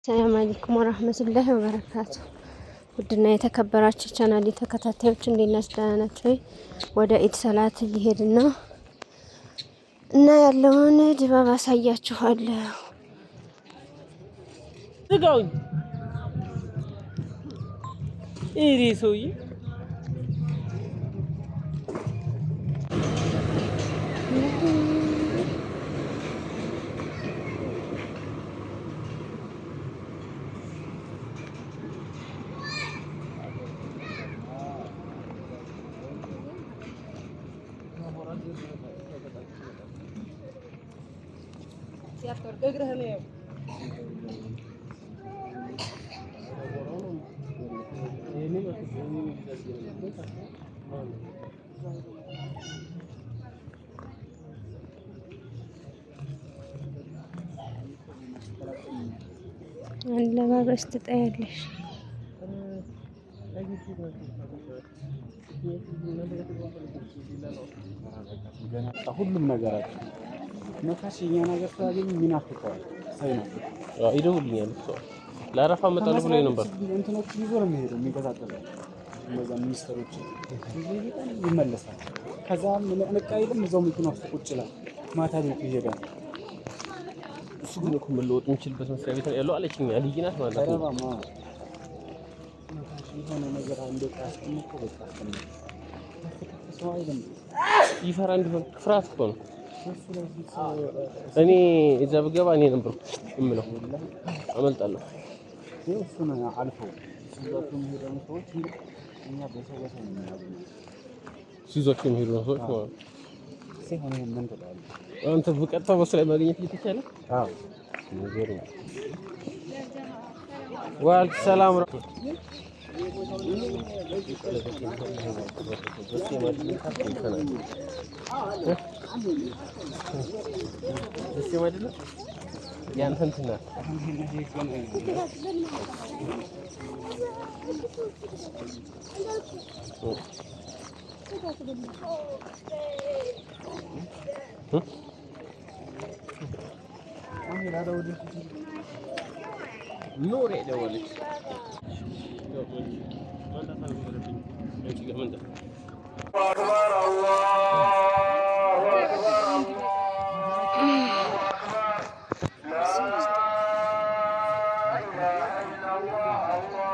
ሰላም አለይኩም ወራህመቱላሂ ወበረካቱ። ውድና የተከበራችሁ ቻናሌ ተከታታዮች እንዴት ናችሁ? ወደ ኢድ ሰላት እየሄድን ነው እና ያለውን ድባብ አሳያችኋለሁ። ዝጋውኝ ኢሪ ሰውዬ አለባበስ ትጠያለሽ። ሁሉም ነገራችን ነፋስ የኛ ነገር ስላገኝ ሚናፍቀዋል ሳይናፍቅ ይደውልኛል እኮ ለአረፋ መጣለሁ ብሎ ነበር። እንትኖች ይዞ ነው የሚሄደው የሚገዛጠለው እነዛ ሚኒስተሮች ይመለሳል። ከዛ እንቃይልም እዛው መኪና ውስጥ ቁጭ ይላል። ማታ ቤት ይሄዳል። እሱ ግን እኮ መለወጥ የሚችልበት መስሪያ ቤት ያለው አለችኝ። ልጅ ናት ማለት ነው። ረባማ የሆነ ነገር አንድ ቃስቀምጦ በቃ ሰው አይደለም ይፈራ እንዲሆን ፍርሃት እኮ ነው። እኔ እዛ ብገባ እኔ ነበር የምለው አመልጣለሁ። እሱ ነው አልፈው ሲዟቸው የሚሄዱ ሰዎች እኛ በሰው ነው የሚያገኙት። ሲዟቸው የሚሄዱ ሰዎች ማለት ሲሆን ምን ተባለ አንተ በቀጥታ በስራ ማግኘት እየተቻለ አዎ ነገር ነው። ዋል ሰላም نور يا ولد أكبر الله أكبر لا إله إلا الله الله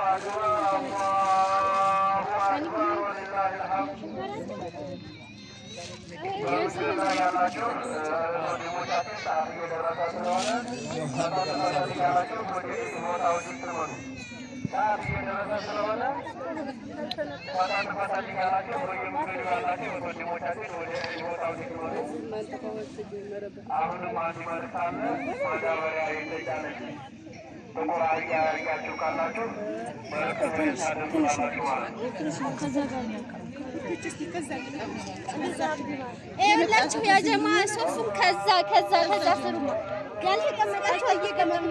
أكبر الله أكبر ولله الحمد ይኸውላችሁ ያ ጀማ ሶፉን ከዛ ስሩ ያልተቀመጣችሁ እየገመሩ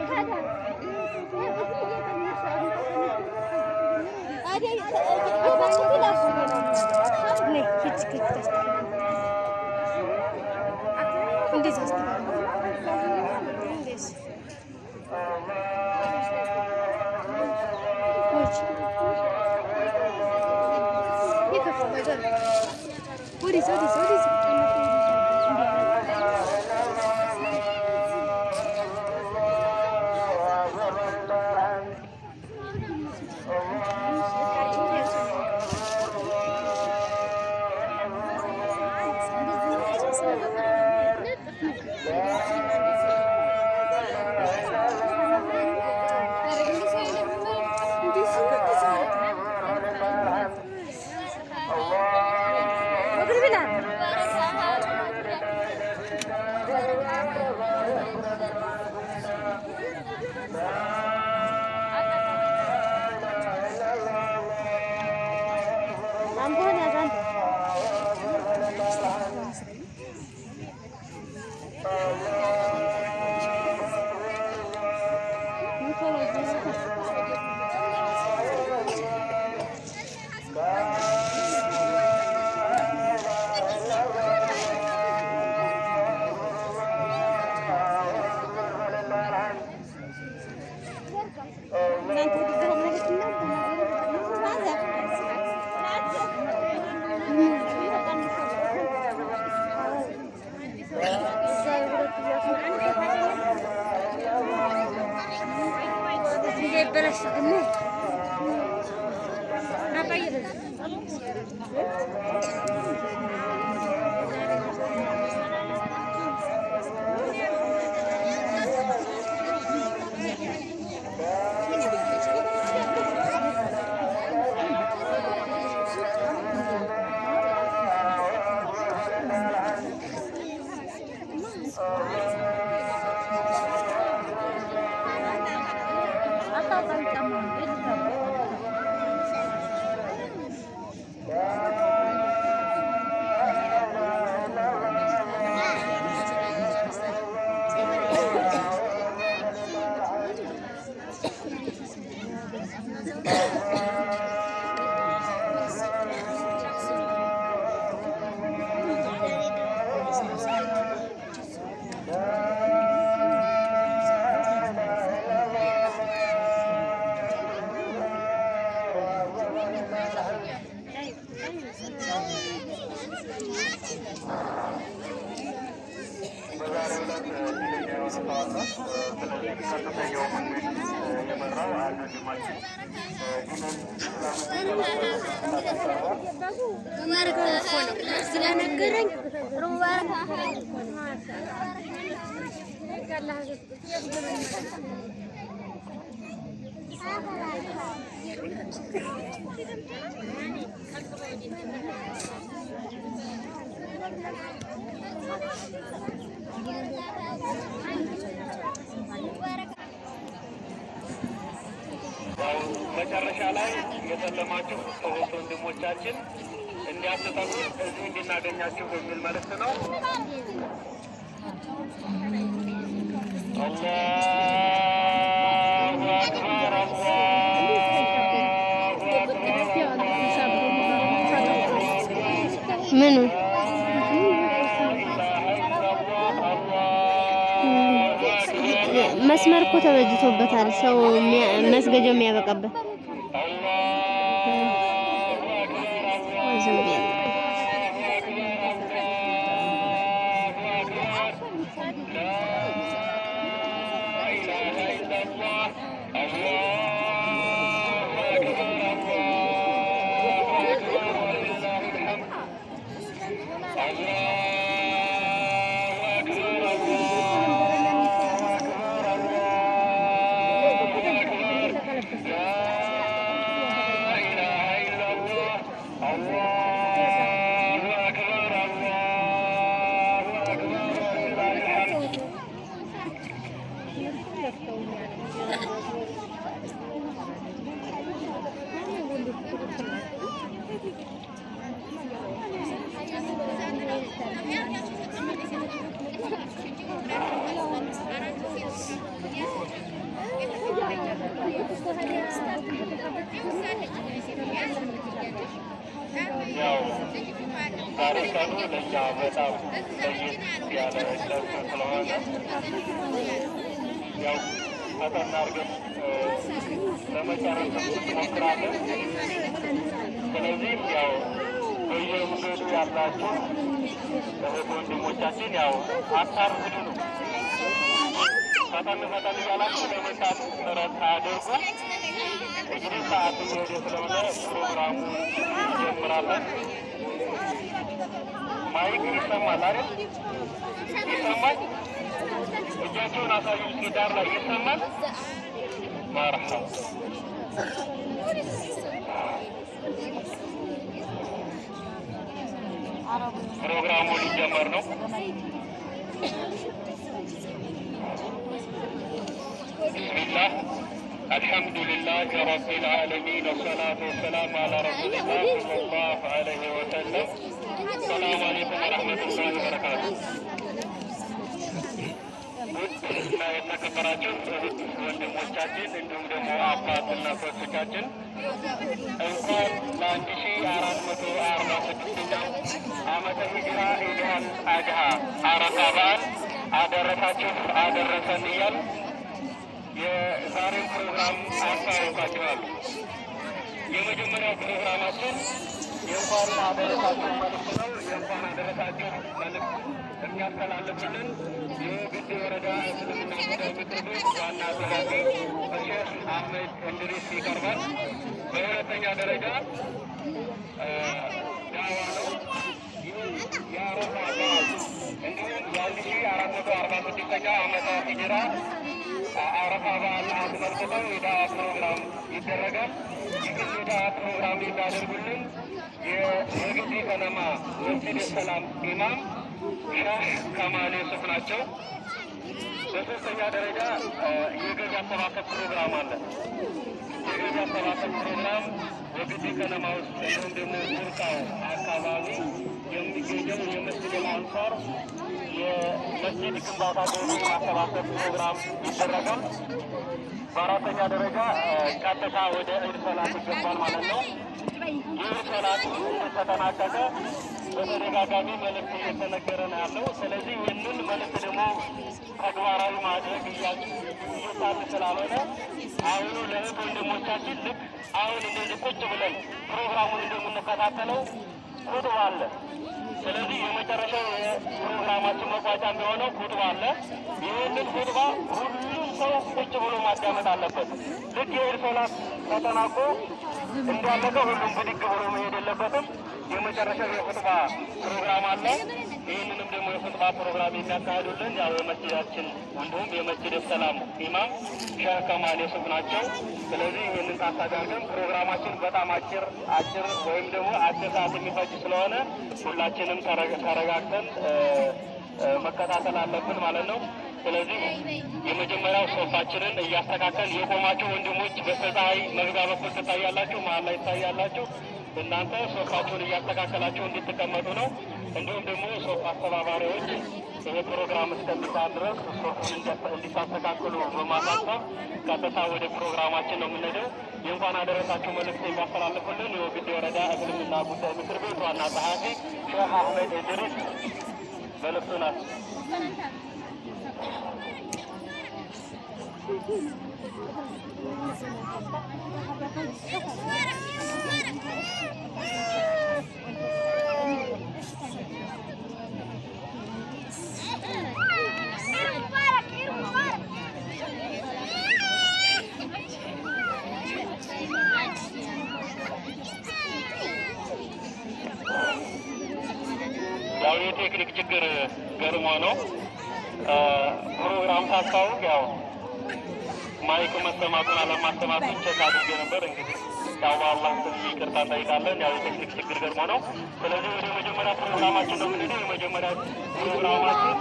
መጨረሻ ላይ የሰለማችሁ እህት ወንድሞቻችን እንዲያስተምሩ እዚህ እንድናገኛችሁ የሚል መልእክት ነው። አላሁ አክበር ምኑ መስመር እኮ ተበጅቶበታል። ሰው መስገጃው የሚያበቃበት ታሪካኑ ለእኛ በጣም ለየት ያለ ዕለት ስለሆነ ያው ፈተና አድርገን ለመጨረስ እንሞክራለን። ስለዚህ ያው በየመንገዱ ያላችሁ እህት ወንድሞቻችን ያው አታርፍዱ ነው። ፈጠን እያላችሁ ለመጣት ጥረት አድርጉ። እንግዲህ ሰዓቱ ወደ ስለሆነ ፕሮግራሙ እንጀምራለን። ማይክ ይሰማል አይደል? ይሰማል? እጃቸውን አሳዩ። እስኪ ዳር ላይ ይሰማል? መርሐባ። ፕሮግራሙ ሊጀመር ነው። ቢስሚላህ አልሐምዱሊላህ ረቢል ዓለሚን ወሰላቱ ወሰላሙ አላ ረሱሊላህ ሰለላሁ ዐለይሂ ወሰለም። ሰላሙ አለይኩም ወረሕመቱላሂ ወበረካቱ። ውድና የተከበራችሁ ወንድሞቻችን እንዲሁም ደግሞ አባት እናቶቻችን እንኳን ለ1446ኛው ዓመተ ሂጅራ ኢድ አል አድሃ አረፋ በዓል አደረሳችሁ አደረሰን እያል የዛሬው ፕሮግራም ይጠብቃችኋል። የመጀመሪያው ፕሮግራማችን የእንኳን አደረሳችሁ መልዕክት ነው። የእንኳን አደረሳችሁ መልዕክት የሚያስተላልፉልን የግድ ወረዳ እስልምና ጉዳይ ምክር ቤት ዋና ጸሐፊ ሼህ አህመድ እንድሪስ ይቀርባል። በሁለተኛ ደረጃ ዳዋ ነው። የአረፋ በዓል እንዲሁም የ1446ኛው ዓመተ ሂጅራ አረፋ በዓል አስመልክተው የዳዋ ፕሮግራም ይደረጋል። ይህን የዳዋ ፕሮግራም የሚያደርጉልን የግዲ ከነማ መስጂድ ሰላም ኢማም ሼህ ከማል ዩሱፍ ናቸው። በሶስተኛ ደረጃ የገቢ አሰባሰብ ፕሮግራም አለ። የገቢ አሰባሰብ ፕሮግራም በግዲ ከነማ ውስጥ እንዲሁም ደግሞ ቡርቃው አካባቢ የሚገኘው የመስጂድ አንሷር የመስጂድ ግንባታ ገቢ ማሰባሰብ ፕሮግራም ይደረጋል። በአራተኛ ደረጃ ቀጥታ ወደ ኢድ ሰላት ይገባል ማለት ነው። ይህ ሰላት እንደተጠናቀቀ በተደጋጋሚ መልዕክት እየተነገረ ነው ያለው። ስለዚህ ይህንን መልዕክት ደግሞ ተግባራዊ ማድረግ እየቻሉ ስላልሆነ አሁኑ ለእህት ወንድሞቻችን ልክ አሁን እንደዚህ ቁጭ ብለን ፕሮግራሙን እንደምንከታተለው ኩጥባ አለ። ስለዚህ የመጨረሻው የፕሮግራማችን መቋጫ የሚሆነው ኩጥባ አለ። ይህንን ኩጥባ ሁሉም ሰው ቁጭ ብሎ ማዳመጥ አለበት። ልክ የኢድ ሶላት ተጠናቆ እንዳለቀ ሁሉም ብድግ ብሎ መሄድ የለበትም። የመጨረሻው የኹጥባ ፕሮግራም አለ። ይህንንም ደግሞ የኹጥባ ፕሮግራም የሚያካሂዱልን ያው የመስጂዳችን እንዲሁም የመስጂድ ሰላም ኢማም ሼህ ከማል ዩሱፍ ናቸው። ስለዚህ ይህንን ታሳቢ አድርገን ፕሮግራማችን በጣም አጭር ወይም ደግሞ አጭር ሰዓት የሚፈጅ ስለሆነ ሁላችንም ተረጋግተን መከታተል አለብን ማለት ነው። ስለዚህ የመጀመሪያው ሶፋችንን እያስተካከል የቆማችሁ ወንድሞች በፀሐይ መግቢያ በኩል ትታያላችሁ፣ መሀል ላይ ትታያላችሁ። እናንተ ሶፋችሁን እያስተካከላችሁ እንድትቀመጡ ነው። እንዲሁም ደግሞ ሶፋ አስተባባሪዎች ይሄ ፕሮግራም እስከሚሳት ድረስ ሶፋን እንዲታስተካክሉ በማሳሰብ ቀጥታ ወደ ፕሮግራማችን ነው የምንሄደው። የእንኳን አደረሳችሁ መልዕክት የሚያስተላልፉልን የወግዴ ወረዳ እስልምና ጉዳይ ምክር ቤት ዋና ጸሐፊ ሼህ አህመድ እንድሪስ መልዕክቱ ናት። ያው የቴክኒክ ችግር ገርሞ ነው ፕሮግራም ታስታውቅ ያው ማይክ መሰማቱን አለማሰማቱን ቸክ አድርጌ ነበር። እንግዲህ ያው በአላህ ስም ይቅርታ እንጠይቃለን። ያው የቴክኒክ ችግር ገርሞ ነው። ስለዚህ ወደ መጀመሪያ ፕሮግራማችን ነው የምንሄደው። የመጀመሪያ ፕሮግራማችን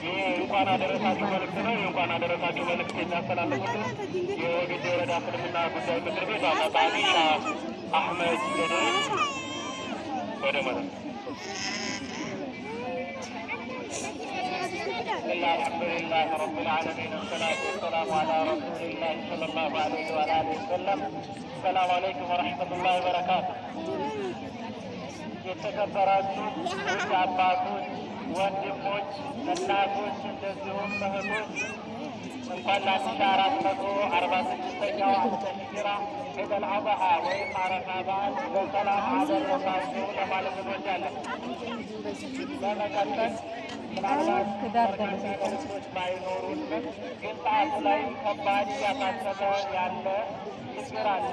ይህ እንኳን አደረሳችሁ መልዕክት ነው። የእንኳን አደረሳችሁ መልዕክት የሚያስተላልፉልን የወግዴ ወረዳ እስልምና ጉዳይ ምክር ቤት ዋና ጸሐፊ ሼህ አህመድ እንድሪስ ወደ ማለት الحمد لله رب العالمين والصلاة والسلام على رسول الله صلى الله عليه وآله وسلم. السلام عليكم ورحمة الله وبركاته. የተከበራችሁ ውድ አባቶች፣ ወንድሞች፣ እናቶች እንደዚሁም እህቶች እንኳን ለ1446ኛው ዓመተ ሂጅራ ዒደል አድሃ ወይም አረፋ በዓል በሰላም አደረሳችሁ ለማለት እንወዳለን። በመቀጠል ምናልባት ነገሮች ባይኖሩንም ግን ሰዓቱ ላይ ከባድ እያሳሰበ ያለ ችግር አለ።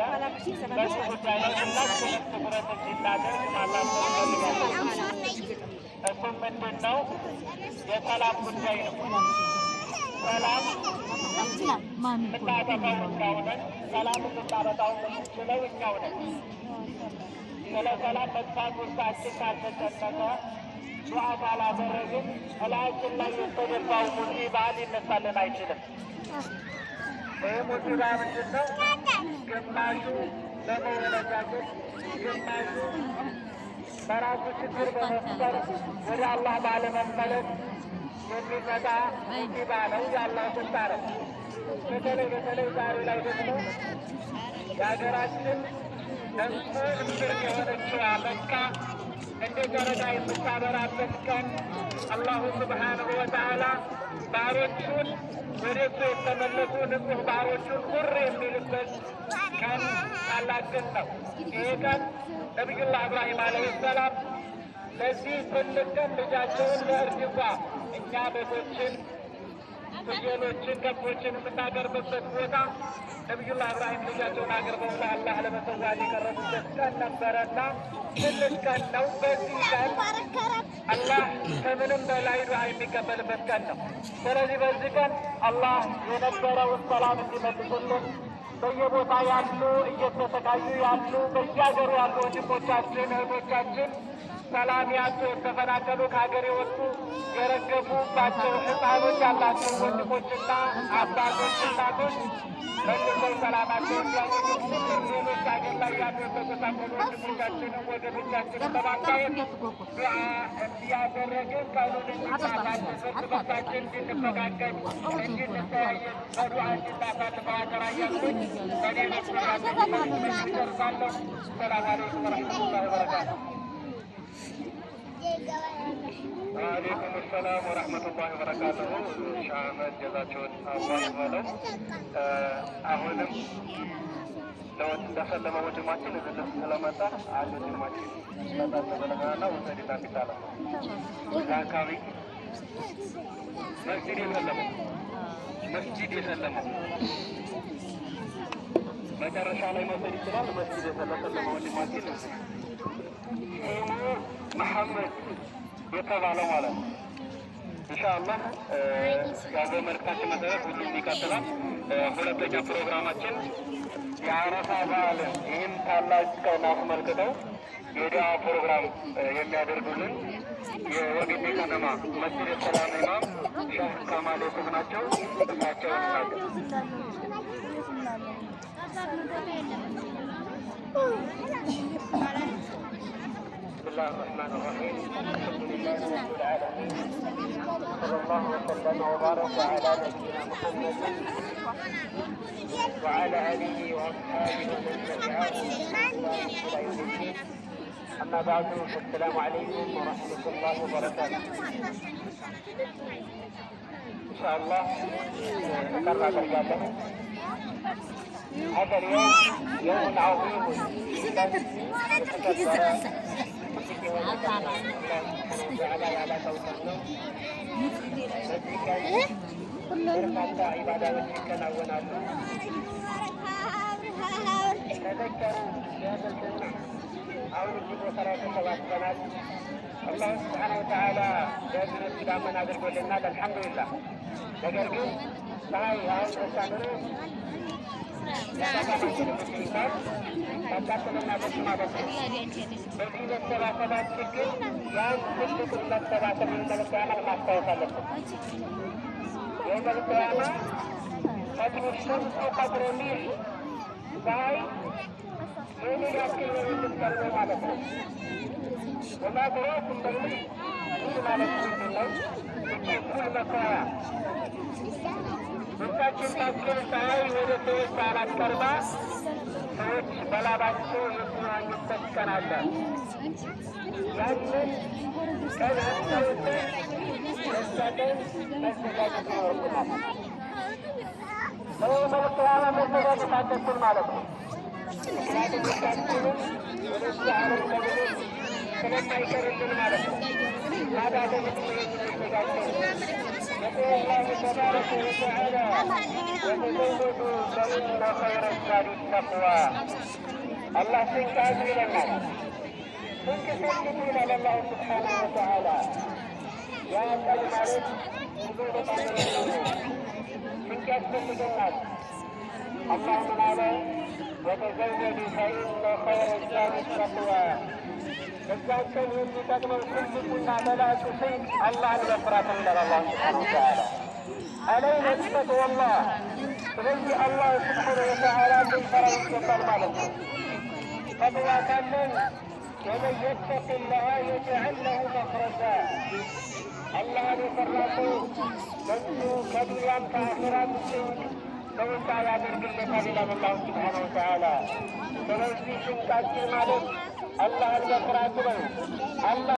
በዚህ ጉዳይ ላይ ሁላችንም ትኩረት እንድናደርግ ማሳሰብ እንፈልጋለን። እሱም ምንድን ነው? የሰላም ጉዳይ ነው። ሰላም የምናጠፋው እኛው ነን። ሰላም ልናመጣው የምንችለው እኛው ነን። ስለ ሰላም መጥፋት ውስጣችን ካልተጨነቀ ዱዓ ካላደረግን እላያችን ላይ የተገባው ሙሲባ ሊነሳልን አይችልም። ይህ ሙሲባ ምንድን ነው? ግማሹ በመወለጃችን፣ ግማሹ በራሱ ችግር በመፍጠር ወደ አላህ ባለመመለስ የሚመጣ ሙሲባ ነው። የአላህ ቁጣ ነው። በተለይ ዛሬ ላይ ደግሞ የሀገራችን እሱ እምብርት የሆነችው መካ እንደ ጨረቃ የምታበራበት ቀን አላሁ ስብሓንሁ ወተዓላ ባሮቹን ወደ እሱ የተመለሱ ንጹሕ ባሮቹን ሁር የሚልበት ቀን ታላቅ ቀን ነው። ይህ ቀን ነቢዩላህ ኢብራሂም ዓለይሂ ሰላም ለዚህ ትልቅ ቀን ልጃቸውን ለእርድጓ እኛ በጎችን፣ ፍየሎችን፣ ከብቶችን የምናቀርብበት ቦታ ነቢዩላህ ኢብራሂም ልጃቸውን አቅርበው ለአላህ ለመሰዋት የቀረቡበት ቀን ነበረና ትልቅ ቀን ነው። በዚህ ቀን አላህ ከምንም በላይ ዱዓ የሚቀበልበት ቀን ነው። ስለዚህ በዚህ ቀን አላህ የነበረውን ሰላም እንዲመልስልን በየቦታ ያሉ እየተሰቃዩ ያሉ በየሀገሩ ያሉ ወንድሞቻችን እህቶቻችን ሰላም ያጡ የተፈናቀሉ ከሀገር የወጡ የረገፉባቸው ሕፃኖች ያላቸው ወንድሞችና አባቶች እናቶች መልሰው ሰላማቸው እንዲያገኙ ሌሎች ሀገር ላይ ያሉ የተጎሳቆሉ ወንድሞቻችንም ወገኖቻችንን በማስታወስ ዱዓ እንዲያደረግን ቀኑን እንዲሳሳልን እርስ በርሳችን እንድንፈቃቀል እንድንተያየን በዱዓ እንድናሳልፈው አደራ እያልኩኝ በኔ በኩል ደርሳለሁ። ሰላም አለይኩም ወረሕመቱላሂ ወበረካቱ። ወአለይኩም ሰላም ወረሕመቱላሂ ወበረካቱሁ። ሻህ አህመድ ጀዛቸውን አላህ ይበለው። አሁንም እንደሰለመ ወንድማችን እዚህ ድረስ ስለመጣ አንድ ወንድማችን በጣም ተበለገና ወሰዲና ፊታለ አካባቢ መስጂድ የሰለመው መጨረሻ ላይ መውሰድ ይችላል። መስጂድ የሰለመ ወንድማችን መሐመድ የተባለው ማለት ነው። ኢንሻአላህ ያለው መልእክታችን መሰረት ሁሉም ይቀጥላል። ሁለተኛ ፕሮግራማችን የአረፋ በዓልን ይህን ታላቅ ቀን አስመልክተው የዱዓ ፕሮግራም የሚያደርጉልን የወግዴ ከተማ መስጂድ ሰላም ኢማም ሼህ ከማል ዩሱፍ ናቸው። እሳቸውን ናቸው። بسم الله الرحمن الرحيم. الحمد لله رب العالمين، صلى الله وسلم وبارك على نبينا محمد وعلى اله واصحابه ومن تبعهم الى يوم الدين. اما بعد، السلام عليكم ورحمه الله وبركاته. ان شاء الله نقرا برجاله. هذا اليوم يوم عظيم በርካታ ኢባዳዎች ይከናወናሉ። ተዘከሩ ያደርግና አሁን እዚህ ቦታ ላይ ተሰባስበናል። አላህ ሱብሓነሁ ወተዓላ ለዚህ ዳመና አድርጎልናል። አልሐምዱሊላህ። ነገር ግን ፀሐይ አሁን ተሳምሮ ታቃጥልና በስ ማለት ነው። በዚህ መሰባሰባችን ግን ያን ትልቁን መሰባሰብ የመለክያማን ማስታወስ አለብን። የመለክያማ ከትንሽም ቀጥሮኒ ፀሐይ ይህንን ያክል ነው የምትቀርበው ማለት ነው። በማድረግ እንደምን ይህ ማለት ምንድን ነው? እኩል መከያ ብቻችን ታክል ፀሐይ ወደ ሰዎች ሳላስቀርባ ሰዎች በላባቸው የተገናኙበት ቀን አለ። ያንን ቀን አስታውሰን ለሰደን መዘጋጀት ይኖርብናል። በመልክያማ መዘጋጀት አለብን ማለት ነው። ምክንያቱም ብቻችንም ወደዚህ ዓለም ለመኖር ስለማይቀርልን ማለት ነው። ታዲያ ለምንድን ነው የምንዘጋጀው? يقول الله تبارك وتعالى وتزودوا فإن خير الزاد التقوى. الله سنكاز إلى الناس سنكسرون على الله سبحانه وتعالى. يا الملك وجود سنكاز إلى الناس. الله من على وتزودوا فإن خير الزاد التقوى. እጃቸውን የሚጠቅመው ትልቁና በላጩ ስንቅ አላህን መፍራት እንዳለ አላህ ስብሓነሁ ወተዓላ አለይነ ተቅወላህ። ስለዚህ አላህ ስብሓነሁ ወተዓላ ልንፈራው ይገባል ማለት ነው። ተቅዋ ካለን ወመን የተቂላህ የጅዐል ለሁ መኽረጃ። አላህን የፈራ ሰው በሱ ከዱንያም ከአኺራም ስንቅ መውጫ ያደርግለታል ይላል አላሁ ስብሓነሁ ወተዓላ። ስለዚህ ስንቃችን ማለት አላህን መፍራት ነው።